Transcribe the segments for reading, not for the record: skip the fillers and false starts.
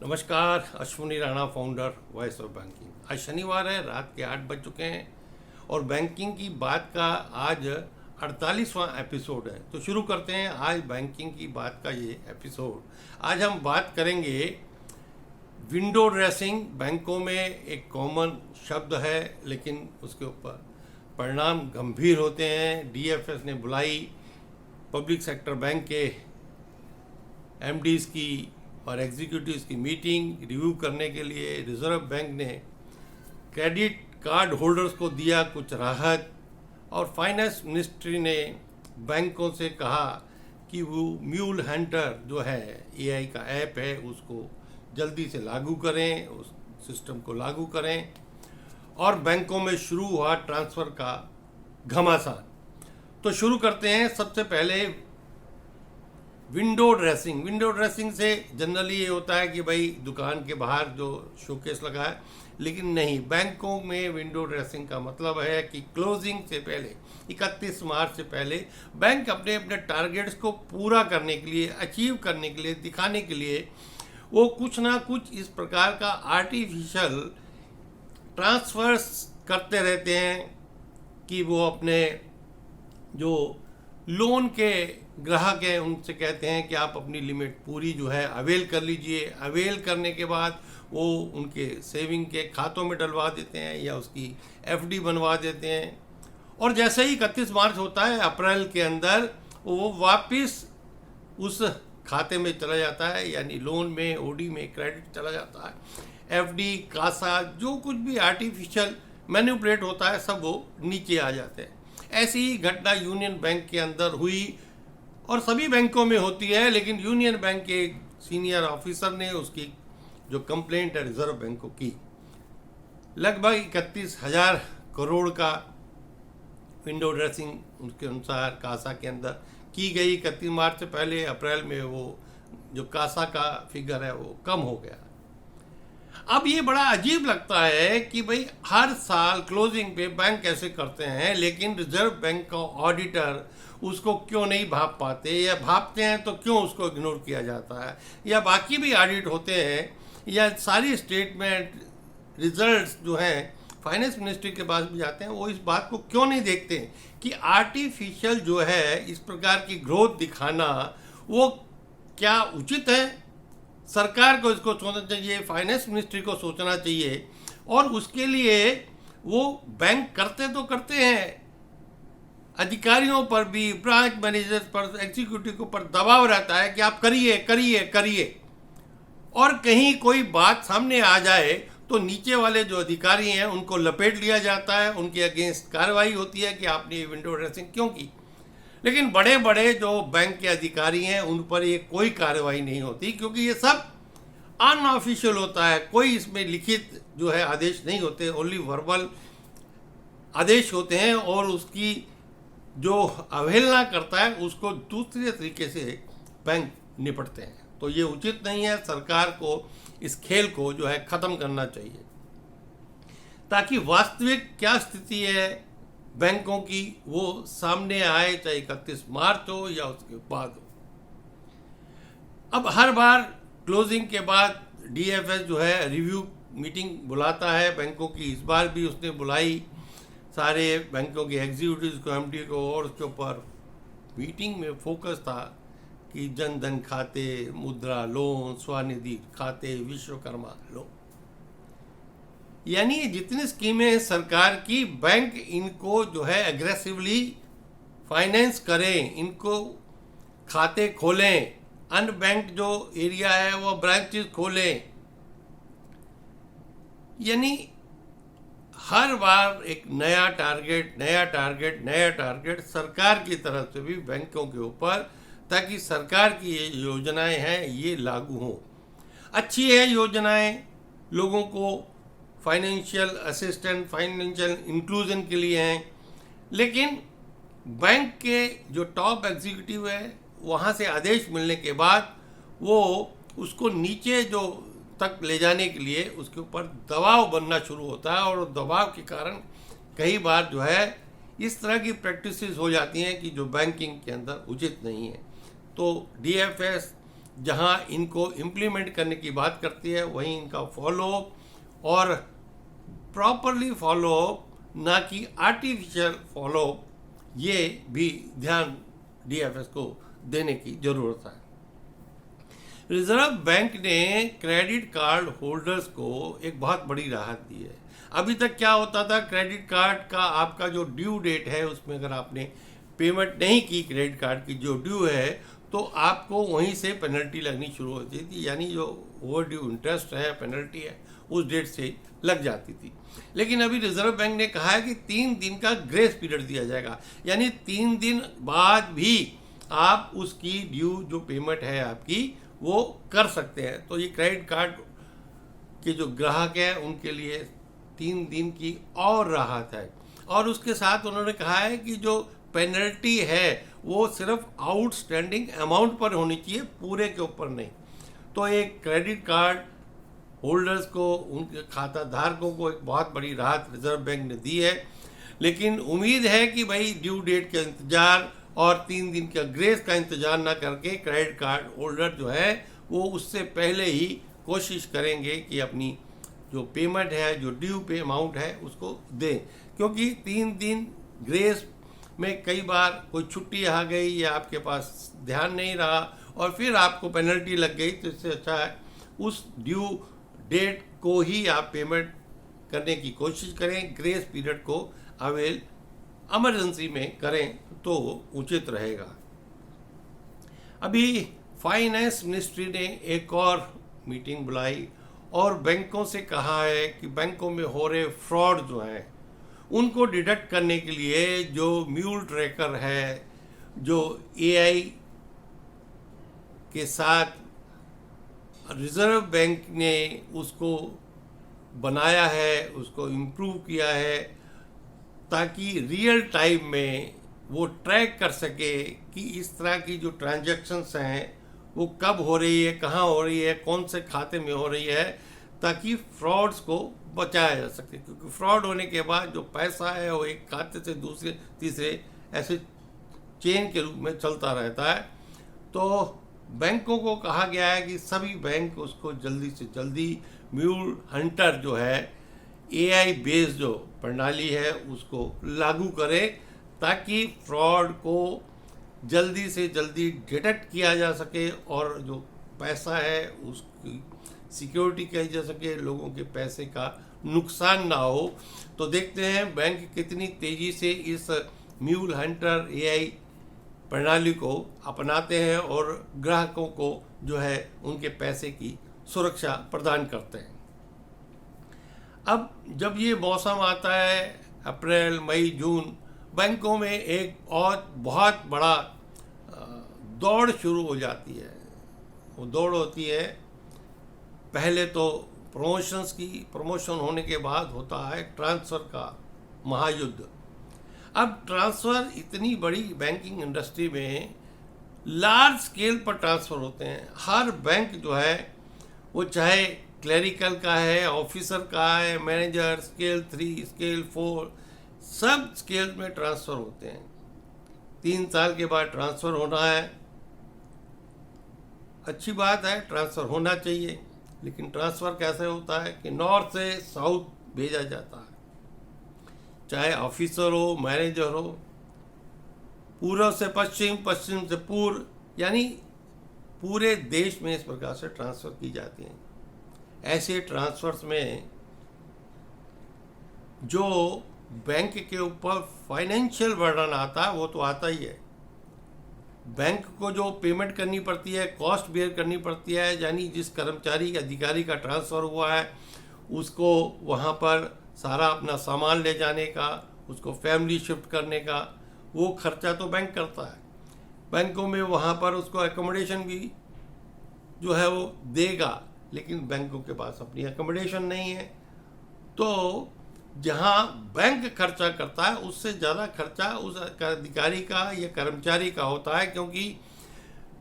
नमस्कार, Ashwini Rana, founder voice of banking. आज शनिवार है, रात के 8 बज चुके हैं और बैंकिंग की बात का आज 48वां एपिसोड है। तो शुरू करते हैं आज बैंकिंग की बात का ये एपिसोड। आज हम बात करेंगे विंडो ड्रेसिंग। बैंकों में एक कॉमन शब्द है, लेकिन उसके ऊपर परिणाम गंभीर होते हैं। डीएफएस ने बुलाई पब्लिक सेक्टर बैंक के एमडीज की और एग्जीक्यूटिव्स की मीटिंग रिव्यू करने के लिए। रिजर्व बैंक ने क्रेडिट कार्ड होल्डर्स को दिया कुछ राहत, और फाइनेंस मिनिस्ट्री ने बैंकों से कहा कि वो म्यूल हंटर जो है एआई का ऐप है उसको जल्दी से लागू करें, उस सिस्टम को लागू करें। और बैंकों में शुरू हुआ ट्रांसफ़र का घमासान। तो शुरू करते हैं। सबसे पहले विंडो ड्रेसिंग। विंडो ड्रेसिंग से जनरली ये होता है कि भाई दुकान के बाहर जो शोकेस लगा है, लेकिन नहीं, बैंकों में विंडो ड्रेसिंग का मतलब है कि क्लोजिंग से पहले 31 मार्च से पहले बैंक अपने अपने टारगेट्स को पूरा करने के लिए, अचीव करने के लिए, दिखाने के लिए वो कुछ ना कुछ इस प्रकार का आर्टिफिशियल ट्रांसफर्स करते रहते हैं कि वो अपने जो लोन के ग्राहक हैं उनसे कहते हैं कि आप अपनी लिमिट पूरी जो है अवेल कर लीजिए। अवेल करने के बाद वो उनके सेविंग के खातों में डलवा देते हैं या उसकी एफडी बनवा देते हैं। और जैसे ही 31 मार्च होता है, अप्रैल के अंदर वो वापस उस खाते में चला जाता है, यानी लोन में, ओडी में क्रेडिट चला जाता है। एफडी, कासा, जो कुछ भी आर्टिफिशियल मैनिपुलेट होता है सब वो नीचे आ जाते हैं। ऐसी ही घटना यूनियन बैंक के अंदर हुई और सभी बैंकों में होती है, लेकिन यूनियन बैंक के सीनियर ऑफिसर ने उसकी जो कंप्लेंट है रिजर्व बैंक को की। लगभग 31,000 करोड़ का विंडो ड्रेसिंग उनके अनुसार कासा के अंदर की गई 31 मार्च से पहले। अप्रैल में वो जो कासा का फिगर है वो कम हो गया। अब ये बड़ा अजीब लगता है कि भाई हर साल क्लोजिंग पे बैंक ऐसे करते हैं, लेकिन रिजर्व बैंक का ऑडिटर उसको क्यों नहीं भाप पाते, या भापते हैं तो क्यों उसको इग्नोर किया जाता है, या बाकी भी ऑडिट होते हैं या सारी स्टेटमेंट रिजल्ट्स जो हैं फाइनेंस मिनिस्ट्री के पास भी जाते हैं, वो इस बात को क्यों नहीं देखते कि आर्टिफिशियल जो है इस प्रकार की ग्रोथ दिखाना वो क्या उचित है। सरकार को इसको सोचना चाहिए, फाइनेंस मिनिस्ट्री को सोचना चाहिए, और उसके लिए वो बैंक करते तो करते हैं, अधिकारियों पर भी, ब्रांच मैनेजर्स पर, एग्जीक्यूटिव पर दबाव रहता है कि आप करिए करिए करिए। और कहीं कोई बात सामने आ जाए तो नीचे वाले जो अधिकारी हैं उनको लपेट लिया जाता है, उनके अगेंस्ट कार्रवाई होती है कि आपने ये विंडो ड्रेसिंग क्यों की। लेकिन बड़े बड़े जो बैंक के अधिकारी हैं उन पर ये कोई कार्रवाई नहीं होती, क्योंकि ये सब अनऑफिशियल होता है। कोई इसमें लिखित जो है आदेश नहीं होते, ओनली वर्बल आदेश होते हैं, और उसकी जो अवहेलना करता है उसको दूसरे तरीके से बैंक निपटते हैं। तो ये उचित नहीं है। सरकार को इस खेल को जो है ख़त्म करना चाहिए, ताकि वास्तविक क्या स्थिति है बैंकों की वो सामने आए, चाहे 31 मार्च हो या उसके बाद हो। अब हर बार क्लोजिंग के बाद डीएफएस जो है रिव्यू मीटिंग बुलाता है बैंकों की। इस बार भी उसने बुलाई सारे बैंकों के एग्जीक्यूटिव्स को, एमडी को, और उसके ऊपर मीटिंग में फोकस था कि जन धन खाते, मुद्रा लोन, स्वनिधि खाते, विश्वकर्मा लोन, यानी जितनी स्कीमें हैं सरकार की, बैंक इनको जो है एग्रेसिवली फाइनेंस करें, इनको खाते खोलें, अनबैंक जो एरिया है वो ब्रांचेस खोलें। यानी हर बार एक नया टारगेट, नया टारगेट, नया टारगेट सरकार की तरफ से भी बैंकों के ऊपर, ताकि सरकार की ये योजनाएं हैं ये लागू हों। अच्छी है योजनाएं, लोगों को फाइनेंशियल असिस्टेंट, फाइनेंशियल इंक्लूजन के लिए हैं, लेकिन बैंक के जो टॉप एग्जीक्यूटिव है वहाँ से आदेश मिलने के बाद वो उसको नीचे जो तक ले जाने के लिए उसके ऊपर दबाव बनना शुरू होता है, और दबाव के कारण कई बार जो है इस तरह की प्रैक्टिसेस हो जाती हैं कि जो बैंकिंग के अंदर उचित नहीं है। तो डीएफएस जहां इनको इम्प्लीमेंट करने की बात करती है वहीं इनका फॉलो और प्रॉपरली फॉलो, ना कि आर्टिफिशियल फॉलो, ये भी ध्यान डीएफएस को देने की ज़रूरत है। रिजर्व बैंक ने क्रेडिट कार्ड होल्डर्स को एक बहुत बड़ी राहत दी है। अभी तक क्या होता था, क्रेडिट कार्ड का आपका जो ड्यू डेट है उसमें अगर आपने पेमेंट नहीं की क्रेडिट कार्ड की जो ड्यू है, तो आपको वहीं से पेनल्टी लगनी शुरू होती थी, यानी जो ओवर ड्यू इंटरेस्ट है, पेनल्टी है, उस डेट से लग जाती थी। लेकिन अभी रिजर्व बैंक ने कहा है कि 3 दिन का ग्रेस पीरियड दिया जाएगा, यानी 3 दिन बाद भी आप उसकी ड्यू जो पेमेंट है आपकी वो कर सकते हैं। तो ये क्रेडिट कार्ड के जो ग्राहक हैं उनके लिए 3 दिन की और राहत है। और उसके साथ उन्होंने कहा है कि जो पेनल्टी है वो सिर्फ आउटस्टैंडिंग अमाउंट पर होनी चाहिए, पूरे के ऊपर नहीं। तो एक क्रेडिट कार्ड होल्डर्स को, उनके खाता धारकों को एक बहुत बड़ी राहत रिजर्व बैंक ने दी है। लेकिन उम्मीद है कि भाई ड्यू डेट का इंतजार और 3 दिन का ग्रेस का इंतजार ना करके क्रेडिट कार्ड होल्डर जो है वो उससे पहले ही कोशिश करेंगे कि अपनी जो पेमेंट है, जो ड्यू पे अमाउंट है उसको दें, क्योंकि 3 दिन ग्रेस में कई बार कोई छुट्टी आ गई या आपके पास ध्यान नहीं रहा और फिर आपको पेनल्टी लग गई, तो इससे अच्छा है उस ड्यू डेट को ही आप पेमेंट करने की कोशिश करें, ग्रेस पीरियड को अवेल इमरजेंसी में करें तो उचित रहेगा। अभी फाइनेंस मिनिस्ट्री ने एक और मीटिंग बुलाई और बैंकों से कहा है कि बैंकों में हो रहे फ्रॉड जो हैं उनको डिटेक्ट करने के लिए जो म्यूल ट्रैकर है, जो एआई के साथ रिजर्व बैंक ने उसको बनाया है, उसको इम्प्रूव किया है, ताकि रियल टाइम में वो ट्रैक कर सके कि इस तरह की जो ट्रांजैक्शंस हैं वो कब हो रही है, कहाँ हो रही है, कौन से खाते में हो रही है, ताकि फ्रॉड्स को बचाया जा सके। क्योंकि फ्रॉड होने के बाद जो पैसा है वो एक खाते से दूसरे तीसरे ऐसे चेन के रूप में चलता रहता है। तो बैंकों को कहा गया है कि सभी बैंक उसको जल्दी से जल्दी म्यूल हंटर जो है एआई बेस्ड जो प्रणाली है उसको लागू करें, ताकि फ्रॉड को जल्दी से जल्दी डिटेक्ट किया जा सके और जो पैसा है उसकी सिक्योरिटी की जा सके, लोगों के पैसे का नुकसान ना हो। तो देखते हैं बैंक कितनी तेज़ी से इस म्यूल हंटर एआई प्रणाली को अपनाते हैं और ग्राहकों को जो है उनके पैसे की सुरक्षा प्रदान करते हैं। अब जब ये मौसम आता है अप्रैल, मई, जून, बैंकों में एक और बहुत बड़ा दौड़ शुरू हो जाती है। वो दौड़ होती है पहले तो प्रमोशंस की, प्रमोशन होने के बाद होता है ट्रांसफ़र का महायुद्ध। अब ट्रांसफ़र इतनी बड़ी बैंकिंग इंडस्ट्री में लार्ज स्केल पर ट्रांसफ़र होते हैं। हर बैंक जो है वो चाहे क्लरिकल का है, ऑफिसर का है, मैनेजर, स्केल 3, स्केल 4, सब स्केल में ट्रांसफ़र होते हैं। 3 साल के बाद ट्रांसफ़र होना है, अच्छी बात है, ट्रांसफ़र होना चाहिए। लेकिन ट्रांसफ़र कैसे होता है कि नॉर्थ से साउथ भेजा जाता है, चाहे ऑफिसर हो, मैनेजर हो, पूर्व से पश्चिम, पश्चिम से पूर्व, यानी पूरे देश में इस प्रकार से ट्रांसफ़र की जाती हैं। ऐसे ट्रांसफ़र्स में जो बैंक के ऊपर फाइनेंशियल बर्डन आता है वो तो आता ही है। बैंक को जो पेमेंट करनी पड़ती है, कॉस्ट बेयर करनी पड़ती है, यानी जिस कर्मचारी अधिकारी का ट्रांसफ़र हुआ है उसको वहाँ पर सारा अपना सामान ले जाने का, उसको फैमिली शिफ्ट करने का, वो खर्चा तो बैंक करता है। बैंकों में वहाँ पर उसको एकोमोडेशन भी जो है वो देगा, लेकिन बैंकों के पास अपनी एकोमोडेशन नहीं है। तो जहाँ बैंक खर्चा करता है उससे ज़्यादा खर्चा उस अधिकारी का या कर्मचारी का होता है, क्योंकि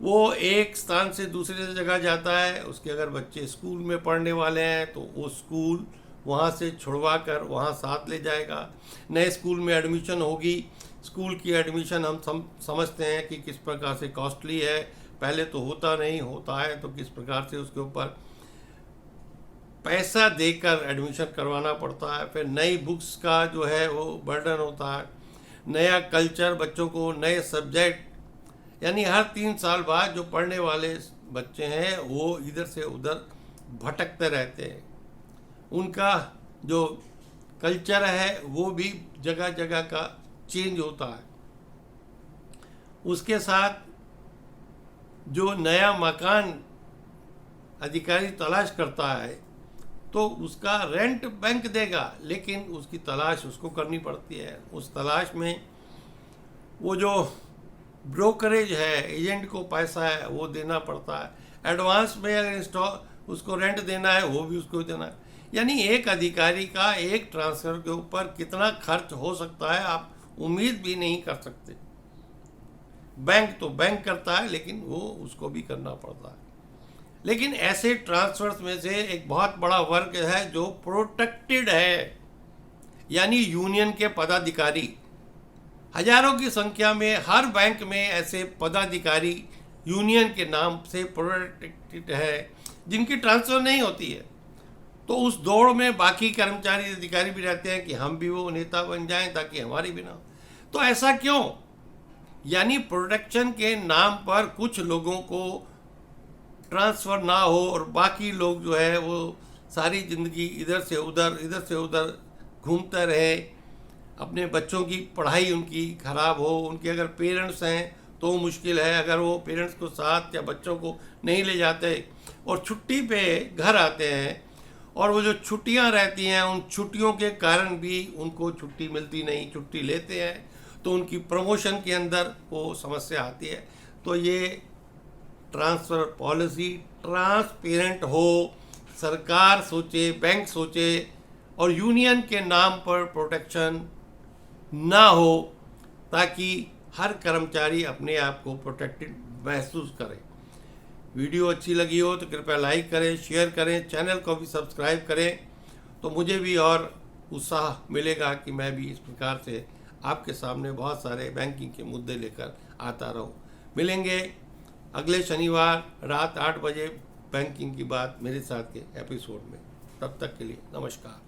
वो एक स्थान से दूसरे जगह जाता है। उसके अगर बच्चे स्कूल में पढ़ने वाले हैं तो वो स्कूल वहाँ से छुड़वा कर वहाँ साथ ले जाएगा। नए स्कूल में एडमिशन होगी, स्कूल की एडमिशन हम समझते हैं कि किस प्रकार से कॉस्टली है, पहले तो होता नहीं, होता है तो किस प्रकार से उसके ऊपर पैसा देकर एडमिशन करवाना पड़ता है, फिर नई बुक्स का जो है वो बर्डन होता है, नया कल्चर बच्चों को, नए सब्जेक्ट, यानी हर 3 साल बाद जो पढ़ने वाले बच्चे हैं वो इधर से उधर भटकते रहते हैं। उनका जो कल्चर है वो भी जगह जगह का चेंज होता है। उसके साथ जो नया मकान अधिकारी तलाश करता है तो उसका रेंट बैंक देगा, लेकिन उसकी तलाश उसको करनी पड़ती है। उस तलाश में वो जो ब्रोकरेज है, एजेंट को पैसा है वो देना पड़ता है। एडवांस में अगर उसको रेंट देना है वो भी उसको देना है। यानी एक अधिकारी का एक ट्रांसफ़र के ऊपर कितना खर्च हो सकता है आप उम्मीद भी नहीं कर सकते। बैंक तो बैंक करता है, लेकिन वो उसको भी करना पड़ता है। लेकिन ऐसे ट्रांसफर्स में से एक बहुत बड़ा वर्ग है जो प्रोटेक्टेड है, यानी यूनियन के पदाधिकारी। हजारों की संख्या में हर बैंक में ऐसे पदाधिकारी यूनियन के नाम से प्रोटेक्टेड है, जिनकी ट्रांसफ़र नहीं होती है। तो उस दौड़ में बाकी कर्मचारी अधिकारी भी रहते हैं कि हम भी वो नेता बन जाएं ताकि हमारी भी ना हो। तो ऐसा क्यों? यानी प्रोटेक्शन के नाम पर कुछ लोगों को ट्रांसफ़र ना हो और बाकी लोग जो है वो सारी ज़िंदगी इधर से उधर घूमते रहे। अपने बच्चों की पढ़ाई उनकी ख़राब हो, उनके अगर पेरेंट्स हैं तो मुश्किल है, अगर वो पेरेंट्स को साथ या बच्चों को नहीं ले जाते और छुट्टी पे घर आते हैं और वो जो छुट्टियां रहती हैं उन छुट्टियों के कारण भी उनको छुट्टी मिलती नहीं, छुट्टी लेते हैं तो उनकी प्रमोशन के अंदर वो समस्या आती है। तो ये ट्रांसफ़र पॉलिसी ट्रांसपेरेंट हो, सरकार सोचे, बैंक सोचे और यूनियन के नाम पर प्रोटेक्शन ना हो, ताकि हर कर्मचारी अपने आप को प्रोटेक्टेड महसूस करे। वीडियो अच्छी लगी हो तो कृपया लाइक करें, शेयर करें, चैनल को भी सब्सक्राइब करें, तो मुझे भी और उत्साह मिलेगा कि मैं भी इस प्रकार से आपके सामने बहुत सारे बैंकिंग के मुद्दे लेकर आता रहूं। मिलेंगे अगले शनिवार रात 8 बजे बैंकिंग की बात मेरे साथ के एपिसोड में। तब तक के लिए नमस्कार।